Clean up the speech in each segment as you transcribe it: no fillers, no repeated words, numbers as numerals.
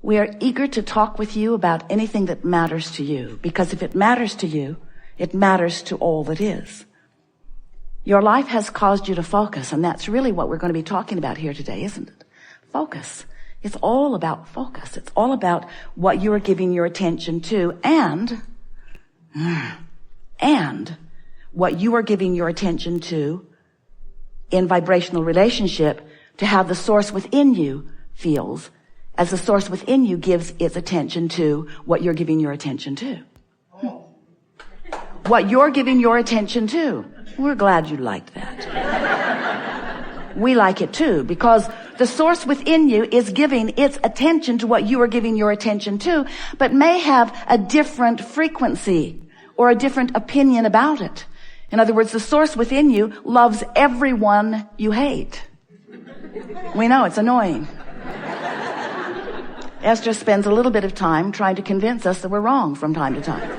We are eager to talk with you about anything that matters to you, because if it matters to you, it matters to all that is. Your life has caused you to focus, and that's really what we're going to be talking about here today, isn't it? Focus. It's all about focus. It's all about what you are giving your attention to and what you are giving your attention to in vibrational relationship to how the source within you feels as the source within you gives its attention to what you're giving your attention to. What you're giving your attention to. We're glad you liked that. We like it too, because the source within you is giving its attention to what you are giving your attention to, but may have a different frequency or a different opinion about it. In other words, the source within you loves everyone you hate. We know it's annoying. Esther spends a little bit of time trying to convince us that we're wrong from time to time.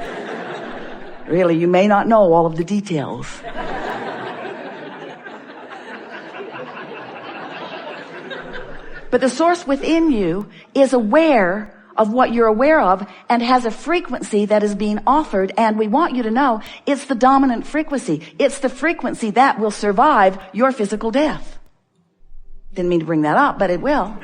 Really, you may not know all of the details. But the source within you is aware of what you're aware of and has a frequency that is being offered, and we want you to know it's the dominant frequency. It's the frequency that will survive your physical death. Didn't mean to bring that up, but it will.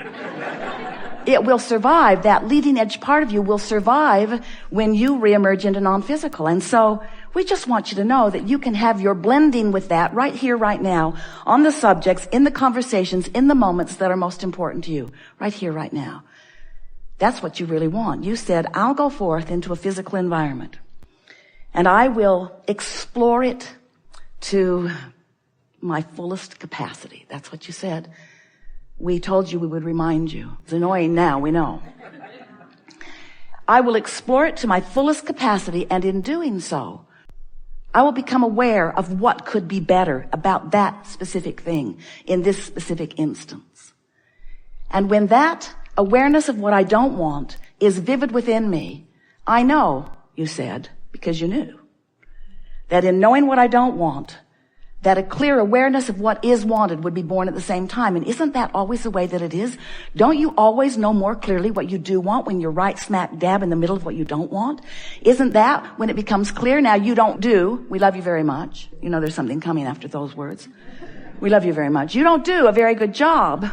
It will survive. That leading edge part of you will survive when you reemerge into non-physical. And so we just want you to know that you can have your blending with that right here, right now, on the subjects, in the conversations, in the moments that are most important to you, right here, right now. That's what you really want. You said, I'll go forth into a physical environment and I will explore it to my fullest capacity. That's what you said. We told you we would remind you. It's annoying now, we know. I will explore it to my fullest capacity, and in doing so, I will become aware of what could be better about that specific thing in this specific instance. And when that awareness of what I don't want is vivid within me, I know, you said, because you knew, that in knowing what I don't want, that a clear awareness of what is wanted would be born at the same time. And isn't that always the way that it is? Don't you always know more clearly what you do want when you're right smack dab in the middle of what you don't want? Isn't that when it becomes clear? Now you don't do, we love you very much. You know there's something coming after those words. We love you very much. You don't do a very good job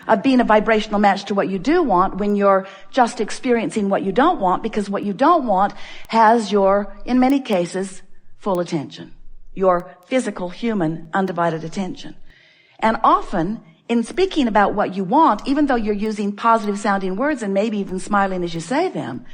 of being a vibrational match to what you do want when you're just experiencing what you don't want, because what you don't want has your, in many cases, full attention. Your physical, human, undivided attention. And often, in speaking about what you want, even though you're using positive sounding words and maybe even smiling as you say them,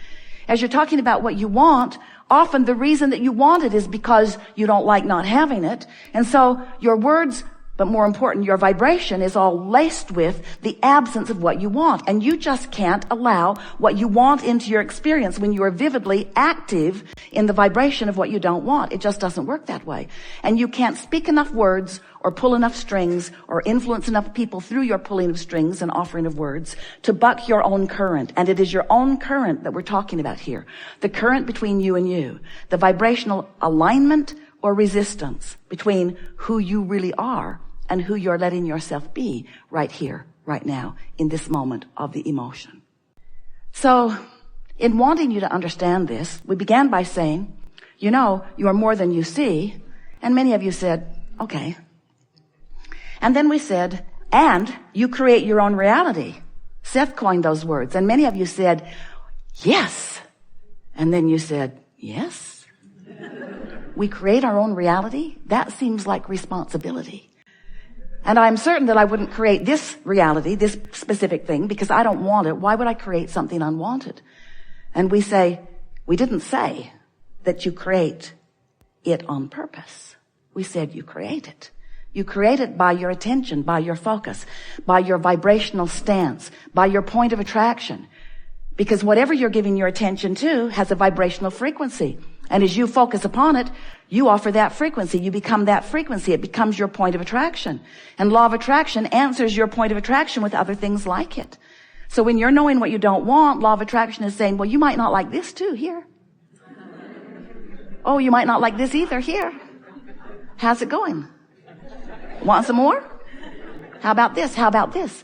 as you're talking about what you want, often the reason that you want it is because you don't like not having it. And so your words, but more important, your vibration is all laced with the absence of what you want. And you just can't allow what you want into your experience when you are vividly active in the vibration of what you don't want. It just doesn't work that way. And you can't speak enough words or pull enough strings or influence enough people through your pulling of strings and offering of words to buck your own current. And it is your own current that we're talking about here. The current between you and you. The vibrational alignment or resistance between who you really are and who you're letting yourself be right here, right now, in this moment of the emotion. So, in wanting you to understand this, we began by saying, you know, you are more than you see, and many of you said, okay. And then we said, and you create your own reality. Seth coined those words, and many of you said, yes. And then you said, yes. We create our own reality? That seems like responsibility. And I'm certain that I wouldn't create this reality, this specific thing, because I don't want it. Why would I create something unwanted? And we say, we didn't say that you create it on purpose. We said you create it. You create it by your attention, by your focus, by your vibrational stance, by your point of attraction. Because whatever you're giving your attention to has a vibrational frequency. And as you focus upon it, you offer that frequency. You become that frequency. It becomes your point of attraction. And law of attraction answers your point of attraction with other things like it. So when you're knowing what you don't want, law of attraction is saying, well, you might not like this too, here. Oh, you might not like this either, here. How's it going? Want some more? How about this? How about this?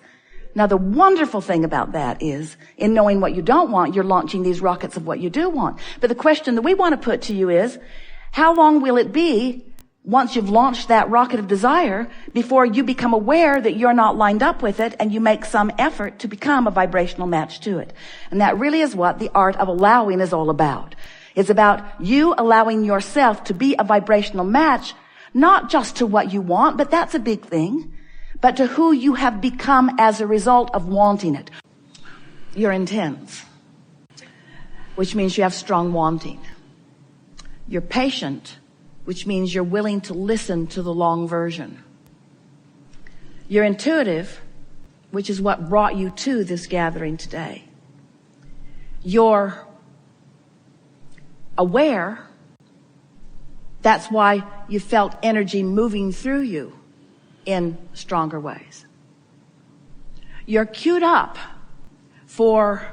Now, the wonderful thing about that is, in knowing what you don't want, you're launching these rockets of what you do want. But the question that we want to put to you is, how long will it be once you've launched that rocket of desire before you become aware that you're not lined up with it and you make some effort to become a vibrational match to it? And that really is what the art of allowing is all about. It's about you allowing yourself to be a vibrational match, not just to what you want, but that's a big thing, but to who you have become as a result of wanting it. You're intense, which means you have strong wanting. You're patient, which means you're willing to listen to the long version. You're intuitive, which is what brought you to this gathering today. You're aware. That's why you felt energy moving through you in stronger ways. You're queued up for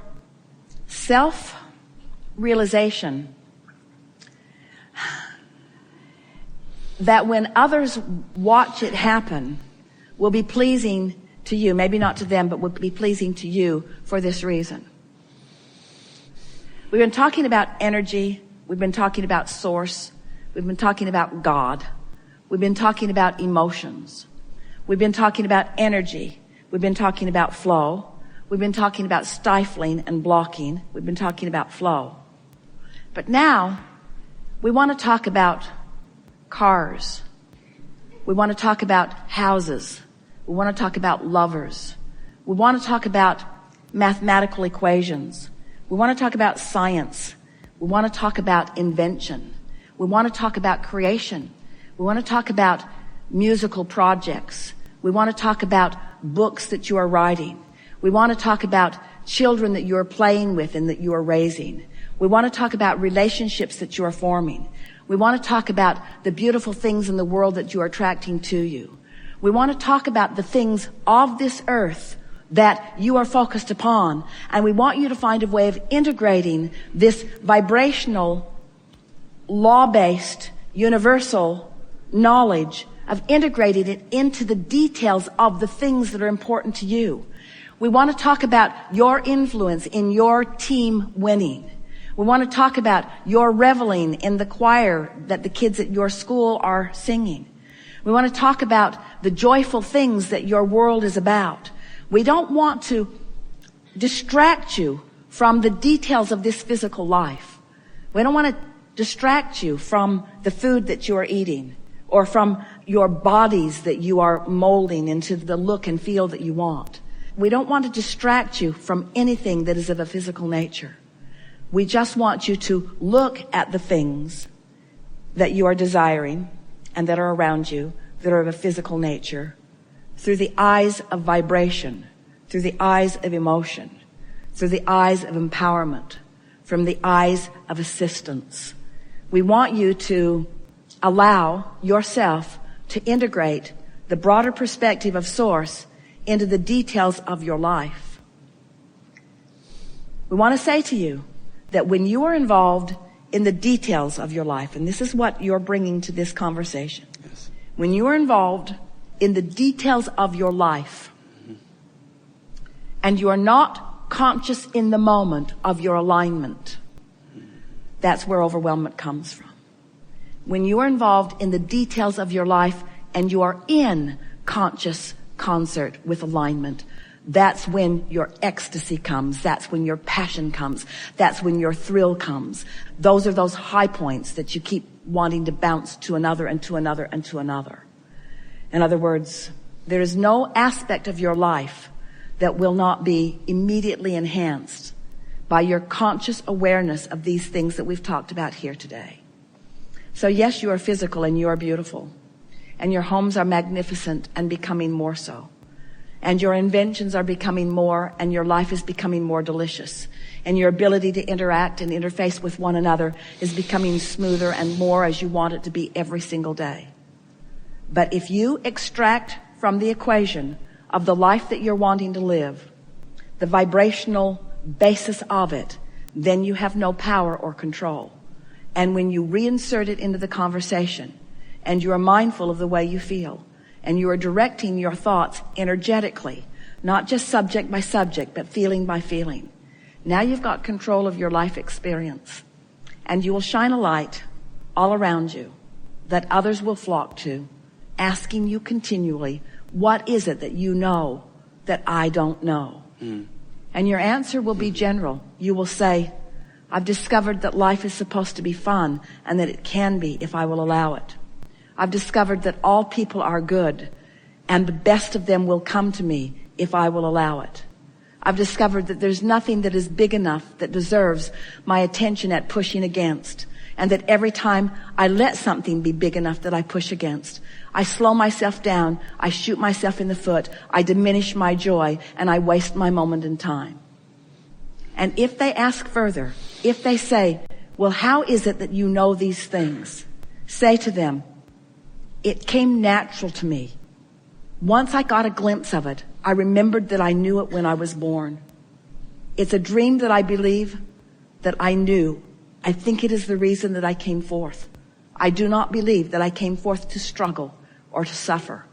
self-realization that when others watch it happen will be pleasing to you, maybe not to them, but will be pleasing to you for this reason. We've been talking about energy. We've been talking about source. We've been talking about God. We've been talking about emotions. We've been talking about energy. We've been talking about flow. We've been talking about stifling and blocking. We've been talking about flow. But now we want to talk about cars. We want to talk about houses. We want to talk about lovers. We want to talk about mathematical equations. We want to talk about science. We want to talk about invention. We want to talk about creation. We want to talk about musical projects. We want to talk about books that you are writing. We want to talk about children that you are playing with and that you are raising. We want to talk about relationships that you are forming. We want to talk about the beautiful things in the world that you are attracting to you. We want to talk about the things of this earth that you are focused upon. And we want you to find a way of integrating this vibrational, law-based, universal knowledge, of integrating it into the details of the things that are important to you. We want to talk about your influence in your team winning. We want to talk about your reveling in the choir that the kids at your school are singing. We want to talk about the joyful things that your world is about. We don't want to distract you from the details of this physical life. We don't want to distract you from the food that you are eating or from your bodies that you are molding into the look and feel that you want. We don't want to distract you from anything that is of a physical nature. We just want you to look at the things that you are desiring and that are around you that are of a physical nature through the eyes of vibration, through the eyes of emotion, through the eyes of empowerment, from the eyes of assistance. We want you to allow yourself to integrate the broader perspective of Source into the details of your life. We want to say to you that when you are involved in the details of your life, and this is what you're bringing to this conversation, yes. When you are involved in the details of your life, and you are not conscious in the moment of your alignment, that's where overwhelmment comes from. When you are involved in the details of your life and you are in conscious concert with alignment, that's when your ecstasy comes. That's when your passion comes. That's when your thrill comes. Those are those high points that you keep wanting to bounce to another and to another and to another. In other words, there is no aspect of your life that will not be immediately enhanced by your conscious awareness of these things that we've talked about here today. So yes, you are physical and you are beautiful. And your homes are magnificent and becoming more so. And your inventions are becoming more, and your life is becoming more delicious. And your ability to interact and interface with one another is becoming smoother and more as you want it to be every single day. But if you extract from the equation of the life that you're wanting to live, the vibrational basis of it, then you have no power or control. And when you reinsert it into the conversation, and you are mindful of the way you feel, and you are directing your thoughts energetically Not just subject by subject, but feeling by feeling. Now you've got control of your life experience, and you will shine a light all around you that others will flock to, asking you continually, what is it that you know that I don't know? And your answer will be general. You will say, I've discovered that life is supposed to be fun, and that it can be if I will allow it. I've discovered that all people are good, and the best of them will come to me if I will allow it. I've discovered that there's nothing that is big enough that deserves my attention at pushing against, and that every time I let something be big enough that I push against, I slow myself down, I shoot myself in the foot, I diminish my joy, and I waste my moment in time. And if they ask further, if they say, well, how is it that you know these things? Say to them, it came natural to me. Once I got a glimpse of it, I remembered that I knew it when I was born. It's a dream that I believe that I knew. I think it is the reason that I came forth. I do not believe that I came forth to struggle or to suffer.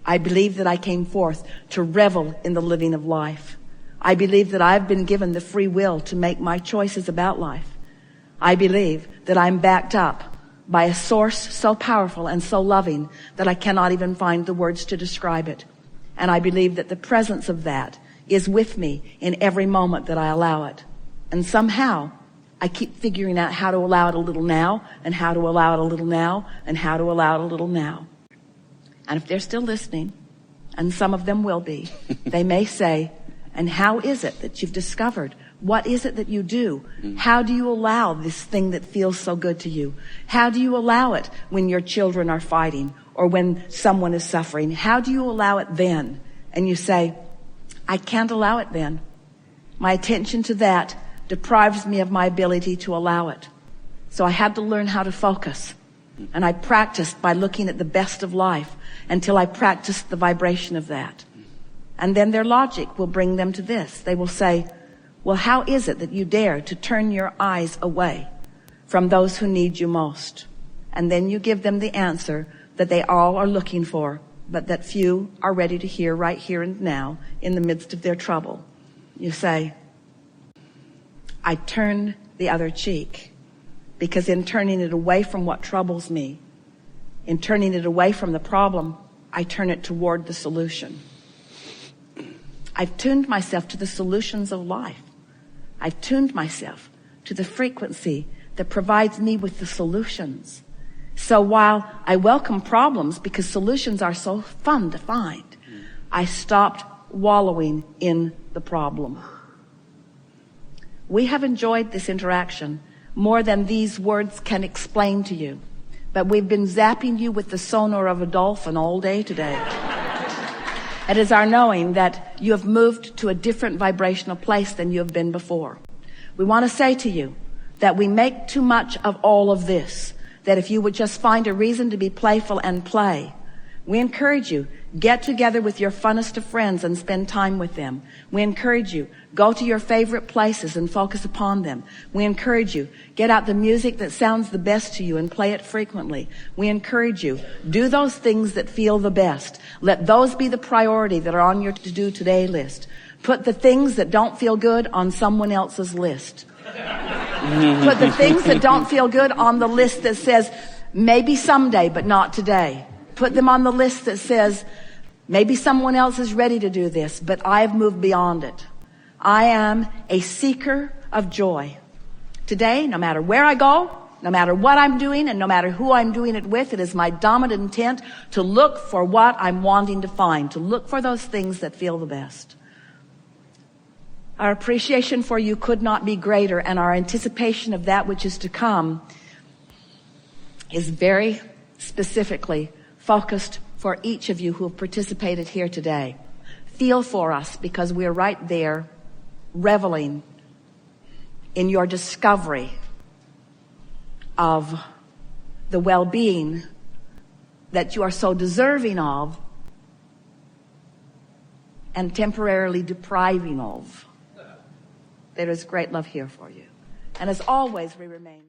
I believe that I came forth to revel in the living of life. I believe that I've been given the free will to make my choices about life. I believe that I'm backed up by a source so powerful and so loving that I cannot even find the words to describe it. And I believe that the presence of that is with me in every moment that I allow it. And somehow I keep figuring out how to allow it a little now, and how to allow it a little now, and how to allow it a little now. And if they're still listening, and some of them will be, they may say, and how is it that you've discovered? What is it that you do? How do you allow this thing that feels so good to you? How do you allow it when your children are fighting or when someone is suffering? How do you allow it then? And you say, I can't allow it then. My attention to that deprives me of my ability to allow it. So I had to learn how to focus. And I practiced by looking at the best of life until I practiced the vibration of that. And then their logic will bring them to this. They will say, well, how is it that you dare to turn your eyes away from those who need you most? And then you give them the answer that they all are looking for, but that few are ready to hear right here and now in the midst of their trouble. You say, I turn the other cheek, because in turning it away from what troubles me, in turning it away from the problem, I turn it toward the solution. I've tuned myself to the solutions of life. I've tuned myself to the frequency that provides me with the solutions. So while I welcome problems because solutions are so fun to find, I stopped wallowing in the problem. We have enjoyed this interaction more than these words can explain to you, but we've been zapping you with the sonar of a dolphin all day today. It is our knowing that you have moved to a different vibrational place than you have been before. We want to say to you that we make too much of all of this, that if you would just find a reason to be playful and play, we encourage you, get together with your funnest of friends and spend time with them. We encourage you, go to your favorite places and focus upon them. We encourage you, get out the music that sounds the best to you and play it frequently. We encourage you, do those things that feel the best. Let those be the priority that are on your to-do today list. Put the things that don't feel good on someone else's list. Put the things that don't feel good on the list that says, maybe someday, but not today. Put them on the list that says, maybe someone else is ready to do this, but I've moved beyond it. I am a seeker of joy. Today, no matter where I go, no matter what I'm doing, and no matter who I'm doing it with, it is my dominant intent to look for what I'm wanting to find, to look for those things that feel the best. Our appreciation for you could not be greater, and our anticipation of that which is to come is very specifically focused for each of you who have participated here today. Feel for us, because we're right there reveling in your discovery of the well-being that you are so deserving of and temporarily depriving of. There is great love here for you. And as always, we remain